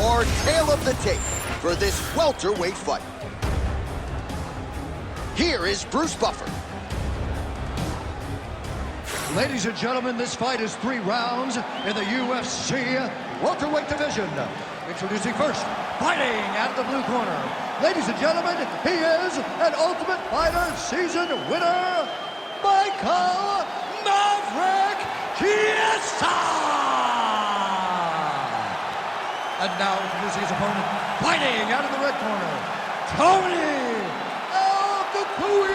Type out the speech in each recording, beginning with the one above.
or tail of the tape for this welterweight fight. Here is Bruce Buffer. Ladies and gentlemen, this fight is 3 rounds in the UFC welterweight division. Introducing first, fighting out of the blue corner. Ladies and gentlemen, he is an Ultimate Fighter season winner, Michael Maverick Chiesa! And now introducing his opponent, fighting out of the red corner, Tony of the Ferguson!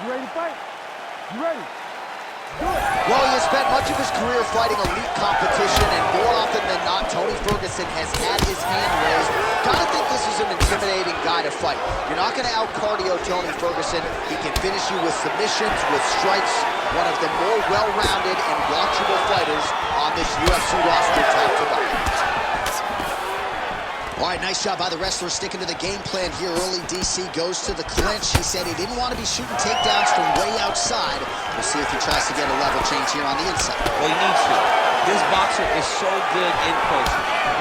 You ready to fight? You ready? Do it. Well, he has spent much of his career fighting elite competition, and more often than not, Tony Ferguson has had his hand raised. Gotta think this is an intimidating guy to fight. You're not gonna out-cardio Tony Ferguson. He can finish you with submissions, with strikes. One of the more well-rounded and watchable fighters on this UFC roster, top to bottom. All right, nice job by the wrestler sticking to the game plan here early. DC goes to the clinch. He said he didn't want to be shooting takedowns from way outside. We'll see if he tries to get a level change here on the inside. Well, he needs to. This boxer is so good in close.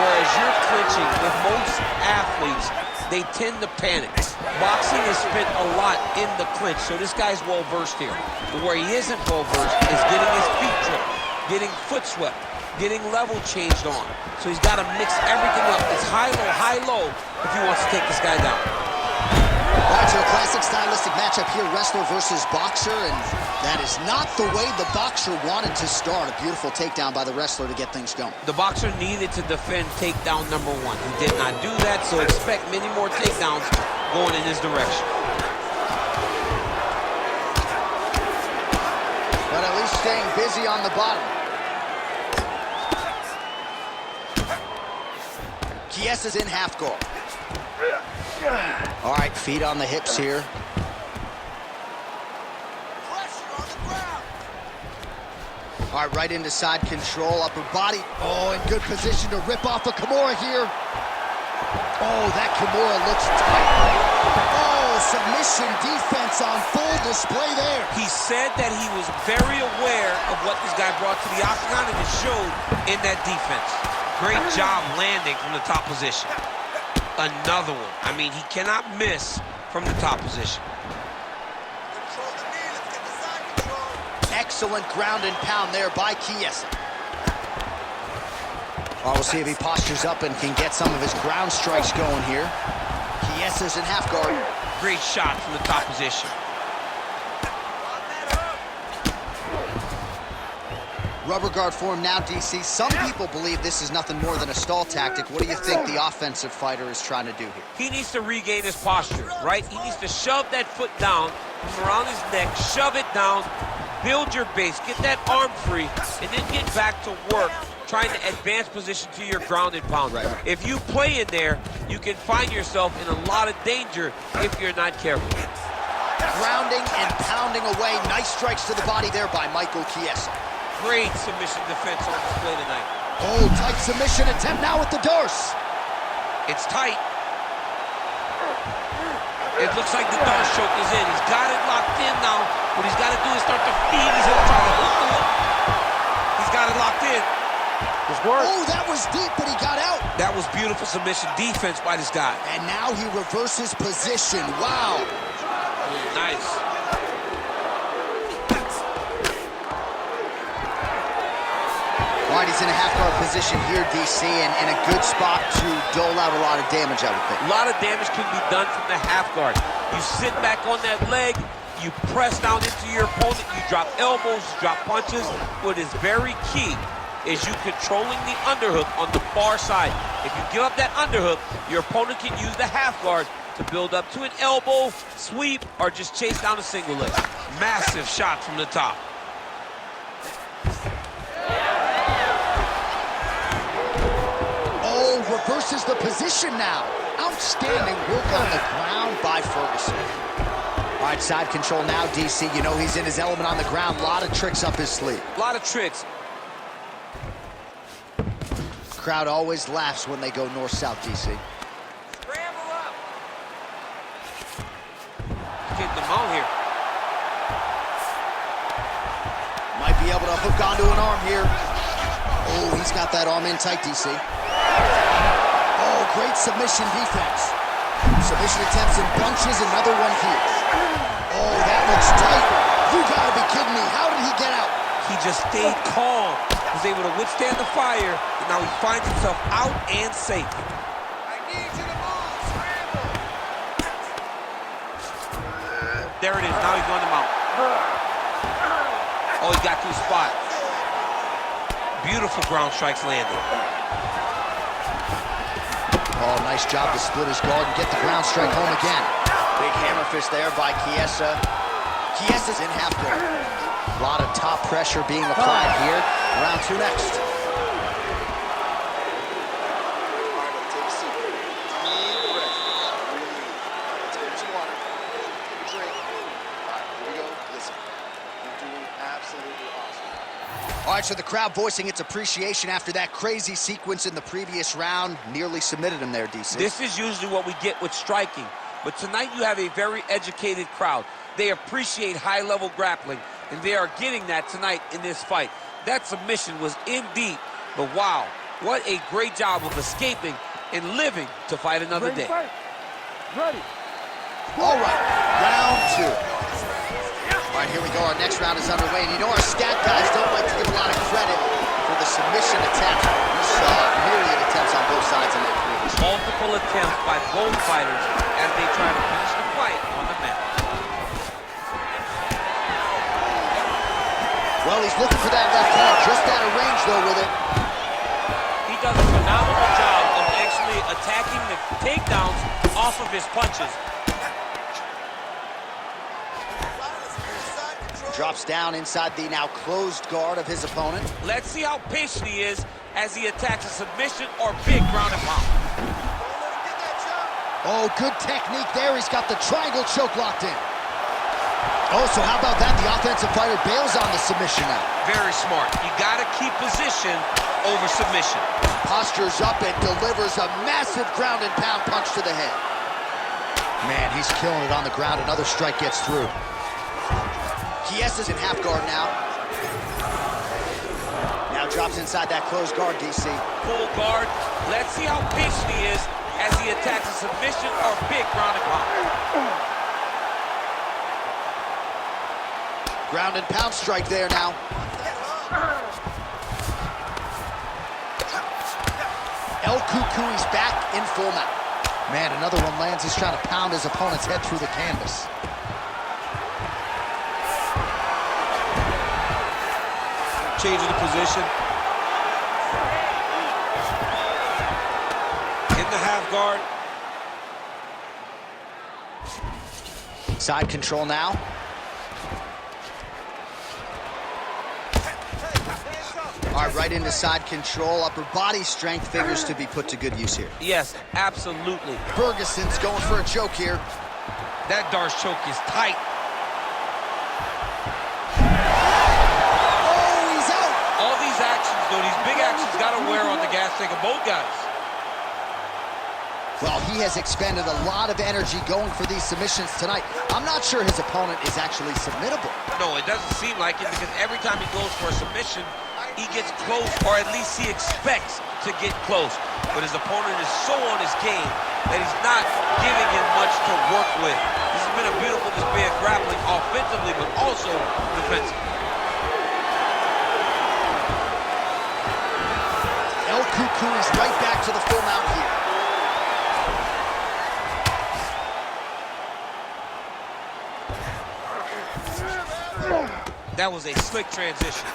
Whereas you're clinching with most athletes, they tend to panic. Boxing is spent a lot in the clinch, so this guy's well-versed here. But where he isn't well-versed is getting his feet tripped, getting foot swept, getting level changed on. So he's got to mix everything up. It's high-low if he wants to take this guy down. All right, so a classic stylistic matchup here, wrestler versus boxer, and that is not the way the boxer wanted to start. A beautiful takedown by the wrestler to get things going. The boxer needed to defend takedown number 1. He did not do that, so expect many more takedowns going in his direction. But at least staying busy on the bottom. Chiesa's in half guard. All right, feet on the hips here. All right, right into side control, upper body. Oh, in good position to rip off a Kimura here. Oh, that Kimura looks tight. Oh, submission defense on full display there. He said that he was very aware of what this guy brought to the octagon, and it showed in that defense. Great job landing from the top position. Another one. I mean, he cannot miss from the top position. Excellent ground and pound there by Chiesa. Oh, we'll see if he postures up and can get some of his ground strikes going here. Chiesa's in half guard. Great shot from the top position. Rubber guard form now, DC. Some people believe this is nothing more than a stall tactic. What do you think the offensive fighter is trying to do here? He needs to regain his posture, right? He needs to shove that foot down from around his neck, shove it down, build your base, get that arm free, and then get back to work, trying to advance position to your ground and pound. Right. If you play in there, you can find yourself in a lot of danger if you're not careful. Grounding and pounding away. Nice strikes to the body there by Michael Chiesa. Great submission defense on display tonight. Oh, tight submission attempt now with the Darce. It's tight. It looks like the Darce choke is in. He's got it locked in now. What he's got to do is start to feed. He's going to try to hook the hook. He's got it locked in. Oh, that was deep, but he got out. That was beautiful submission defense by this guy. And now he reverses position. Wow. Nice. All right, he's in a half-guard position here, DC, and in a good spot to dole out a lot of damage, I would think. A lot of damage can be done from the half guard. You sit back on that leg, you press down into your opponent, you drop elbows, you drop punches. What is very key is you controlling the underhook on the far side. If you give up that underhook, your opponent can use the half guard to build up to an elbow, sweep, or just chase down a single leg. Massive shot from the top. Reverses the position now. Outstanding work on the ground by Ferguson. All right, side control now, DC. You know he's in his element on the ground. A lot of tricks up his sleeve. A lot of tricks. Crowd always laughs when they go north-south, DC. Scramble up. Getting them out here. be able to hook onto an arm here. Oh, he's got that arm in tight, DC. Oh, great submission defense. Submission attempts in bunches, another one here. Oh, that looks tight. You gotta be kidding me. How did he get out? He just stayed calm. Was able to withstand the fire, and now he finds himself out and safe. I need you to move. Scramble. There it is. Now he's on the mount. Oh, he got to his spot. Beautiful ground strikes landed. Oh, nice job to split his guard and get the ground strike home again. Big hammer fist there by Chiesa. Chiesa's in half guard. A lot of top pressure being applied here. Round two next. All right, so the crowd voicing its appreciation after that crazy sequence in the previous round. Nearly submitted him there, DC. This is usually what we get with striking, but tonight you have a very educated crowd. They appreciate high-level grappling, and they are getting that tonight in this fight. That submission was in deep, but wow, what a great job of escaping and living to fight another day. Ready. All right, round two. All right, here we go. Our next round is underway. And you know our stat guys don't like to give a lot of credit for the submission attempt. We saw myriad attempts on both sides in that previous. Multiple attempts by both fighters as they try to finish the fight on the mat. Well, he's looking for that left hand. Just out of range, though, with it. He does a phenomenal job of actually attacking the takedowns off of his punches. Drops down inside the now closed guard of his opponent. Let's see how patient he is as he attacks a submission or big ground and pound. Oh, good technique there. He's got the triangle choke locked in. Oh, so how about that? The offensive fighter bails on the submission now. Very smart. You got to keep position over submission. Postures up and delivers a massive ground and pound punch to the head. Man, he's killing it on the ground. Another strike gets through. Chiesa's in half guard now. Now drops inside that closed guard, DC. Full guard. Let's see how patient he is as he attacks a submission or big ground and pound. Ground and pound strike there now. El Cucuy's back in full mount. Man, another one lands. He's trying to pound his opponent's head through the canvas. Changing the position. In the half guard. Side control now. All right, right into side control. Upper body strength figures to be put to good use here. Yes, absolutely. Ferguson's going for a choke here. That Darce choke is tight. These big actions got to wear on the gas tank of both guys. Well, he has expended a lot of energy going for these submissions tonight. I'm not sure his opponent is actually submittable. No, it doesn't seem like it because every time he goes for a submission, he gets close, or at least he expects to get close. But his opponent is so on his game that he's not giving him much to work with. This has been a beautiful display of grappling offensively, but also defensively. El Cucuy is right back to the full mount here. That was a slick transition.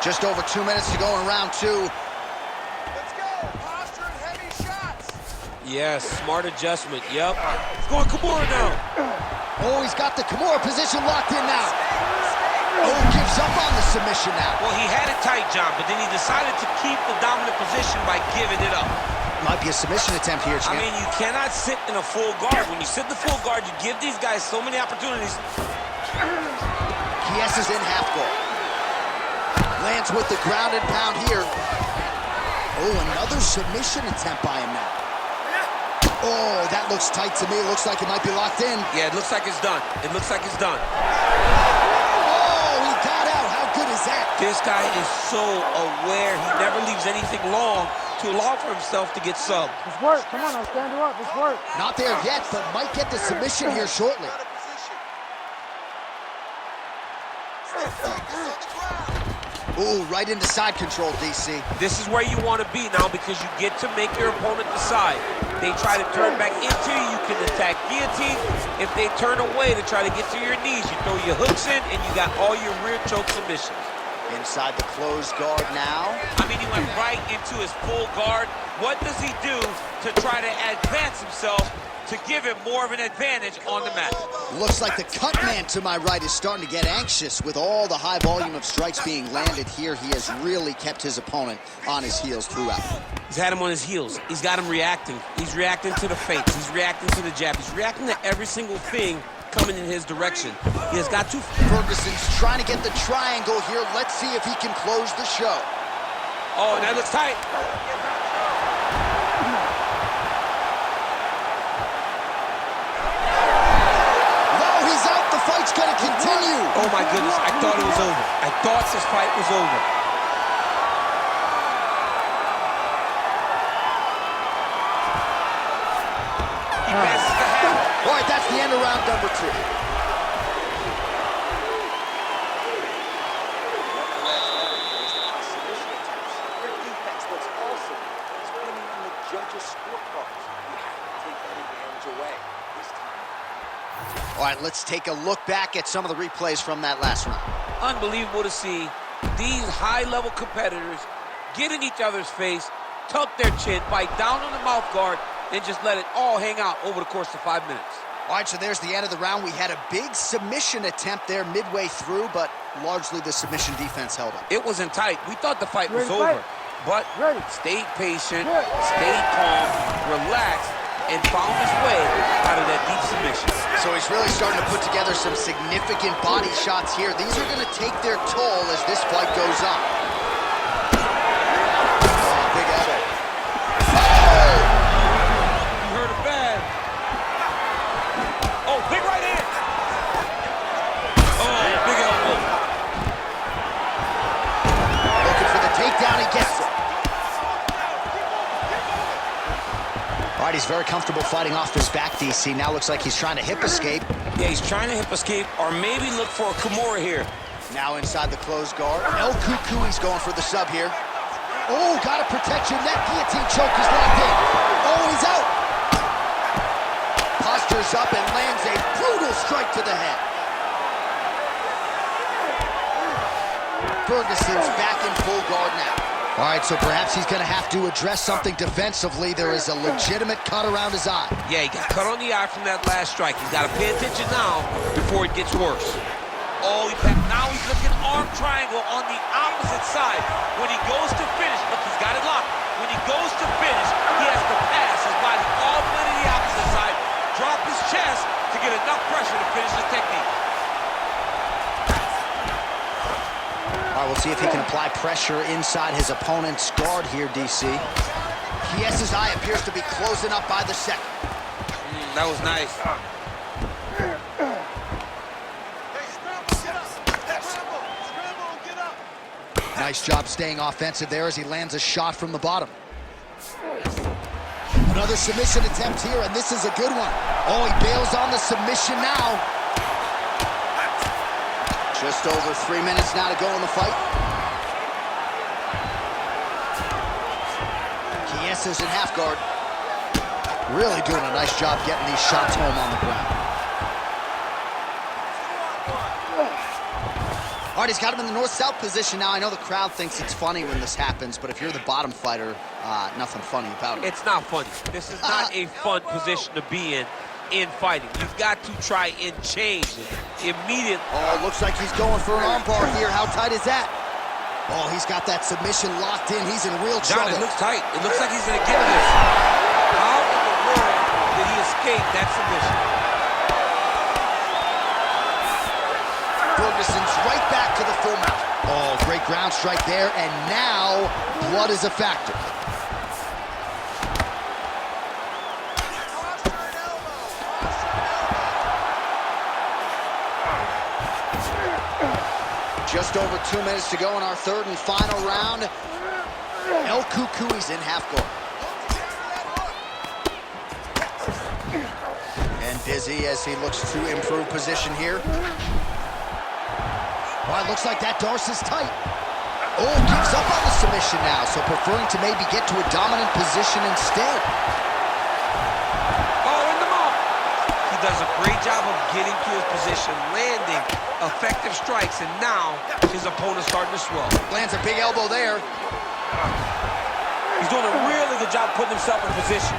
Just over 2 minutes to go in round two. Let's go. Posture and heavy shots. Yes, smart adjustment. Yep. It's going Kimura now. Oh, he's got the Kimura position locked in now. Oh, gives up on the submission now. Well, he had it tight, John, but then he decided to keep the dominant position by giving it up. Might be a submission attempt here, champ. I mean, you cannot sit in a full guard. When you sit in the full guard, you give these guys so many opportunities. Chiesa's in half guard. Lands with the ground and pound here. Oh, another submission attempt by him now. Oh, that looks tight to me. It looks like it might be locked in. Yeah, it looks like it's done. It looks like it's done. is that? This guy is so aware. He never leaves anything long to allow for himself to get subbed. Let's work. Come on, I'll stand you up. Let's work. Not there yet, but might get the submission here shortly. Ooh, right into side control, DC. This is where you want to be now because you get to make your opponent decide. They try to turn back into you, you can attack guillotine. If they turn away to try to get to your knees, you throw your hooks in and you got all your rear choke submissions. Inside the closed guard now. I mean, he went right into his full guard. What does he do to try to advance himself to give him more of an advantage on the mat? Looks like the cut man to my right is starting to get anxious with all the high volume of strikes being landed here. He has really kept his opponent on his heels throughout. He's had him on his heels. He's got him reacting. He's reacting to the feints. He's reacting to the jab. He's reacting to every single thing coming in his direction. He has got to... Ferguson's trying to get the triangle here. Let's see if he can close the show. Oh, that looks tight. Fight's gonna continue. Oh my goodness, I thought it was over. I thought this fight was over. He passes the head. All right, that's the end of round number 2. All right, let's take a look back at some of the replays from that last round. Unbelievable to see these high-level competitors get in each other's face, tuck their chin, bite down on the mouth guard, and just let it all hang out over the course of 5 minutes. All right, so there's the end of the round. We had a big submission attempt there midway through, but largely the submission defense held up. It wasn't tight. We thought the fight was over, but stayed patient, stayed calm, relaxed, and found his way out of that deep submission. So he's really starting to put together some significant body shots here. These are going to take their toll as this fight goes on. Oh, big elbow. Oh! You heard it bad. Oh, big right hand. Oh, big elbow. Looking for the takedown, he gets it. All right, he's very comfortable fighting off his back, DC. Now looks like he's trying to hip escape. Yeah, he's trying to hip escape or maybe look for a Kimura here. Now inside the closed guard. El Cuckoo, he's going for the sub here. Oh, gotta protect your neck. Guillotine choke is locked in. Oh, he's out. Postures up and lands a brutal strike to the head. Ferguson's back in full guard now. All right, so perhaps he's going to have to address something defensively. There is a legitimate cut around his eye. Yeah, he got cut on the eye from that last strike. He's got to pay attention now before it gets worse. Oh, now he's looking arm triangle on the opposite side. When he goes to finish, look, he's got it locked. When he goes to finish, he has to pass his body all the way to the opposite side, drop his chest to get enough pressure to finish the technique. All right, we'll see if he can apply pressure inside his opponent's guard here, DC. Chiesa's eye appears to be closing up by the second. That was nice. Nice job staying offensive there as he lands a shot from the bottom. Another submission attempt here, and this is a good one. Oh, he bails on the submission now. Just over 3 minutes now to go in the fight. Chiesa's in half guard. Really doing a nice job getting these shots home on the ground. All right, he's got him in the north-south position now. I know the crowd thinks it's funny when this happens, but if you're the bottom fighter, nothing funny about it. It's not funny. This is not a fun position to be in fighting. You've got to try and change it immediately. Oh, looks like he's going for an armbar here. How tight is that? Oh, he's got that submission locked in. He's in real trouble. John, it looks tight. It looks like he's going to get this. How in the world did he escape that submission? Ferguson's right back to the full mount. Oh, great ground strike there, and now blood is a factor. Just over 2 minutes to go in our third and final round. El Cucuy's in half guard. And busy as he looks to improve position here. Well, it looks like that Darce is tight. Oh, gives up on the submission now, so preferring to maybe get to a dominant position instead. Oh, in the mouth. He does a great job of getting to his position, landing effective strikes, and now his opponent's starting to swell. Lands a big elbow there. He's doing a really good job putting himself in position.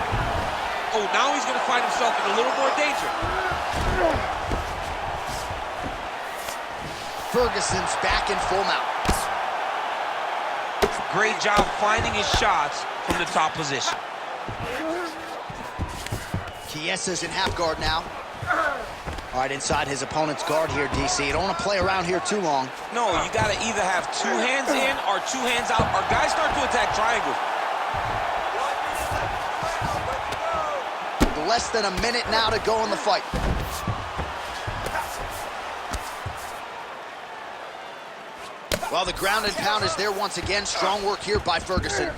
Oh, now he's going to find himself in a little more danger. Ferguson's back in full mount. Great job finding his shots from the top position. Chiesa's in half guard now. All right, inside his opponent's guard here, DC. You don't want to play around here too long. No, you got to either have 2 hands in or 2 hands out. Our guys start to attack triangles. Less than a minute now to go in the fight. Well, the ground and pound is there once again. Strong work here by Ferguson.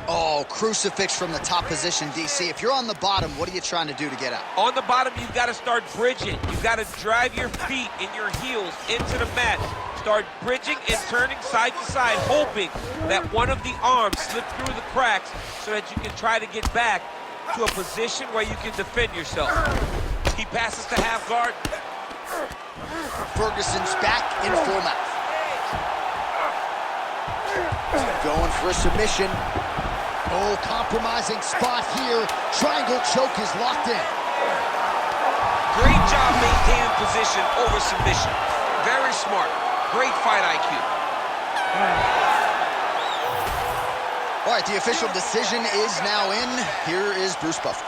Oh, crucifix from the top position, DC. If you're on the bottom, what are you trying to do to get out? On the bottom, you've got to start bridging. You've got to drive your feet and your heels into the mat. Start bridging and turning side to side, hoping that one of the arms slip through the cracks so that you can try to get back to a position where you can defend yourself. He passes to half guard. Ferguson's back in full mouth. Going for a submission. Oh, compromising spot here. Triangle choke is locked in. Great job maintaining position over submission. Very smart. Great fight IQ. All right, the official decision is now in. Here is Bruce Buffer.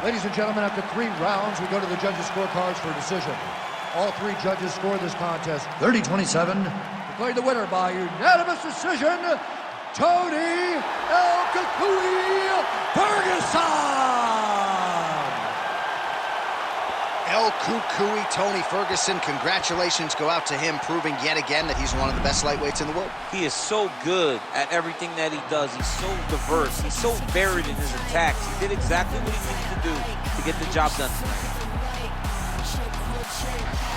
Ladies and gentlemen, after 3 rounds, we go to the judges' scorecards for a decision. All 3 judges scored this contest 30-27. Declared the winner by unanimous decision, Tony El Cucuy Ferguson! El Cucuy, Tony Ferguson, congratulations go out to him, proving yet again that he's one of the best lightweights in the world. He is so good at everything that he does. He's so diverse. He's so varied in his attacks. He did exactly what he needed to do to get the job done tonight.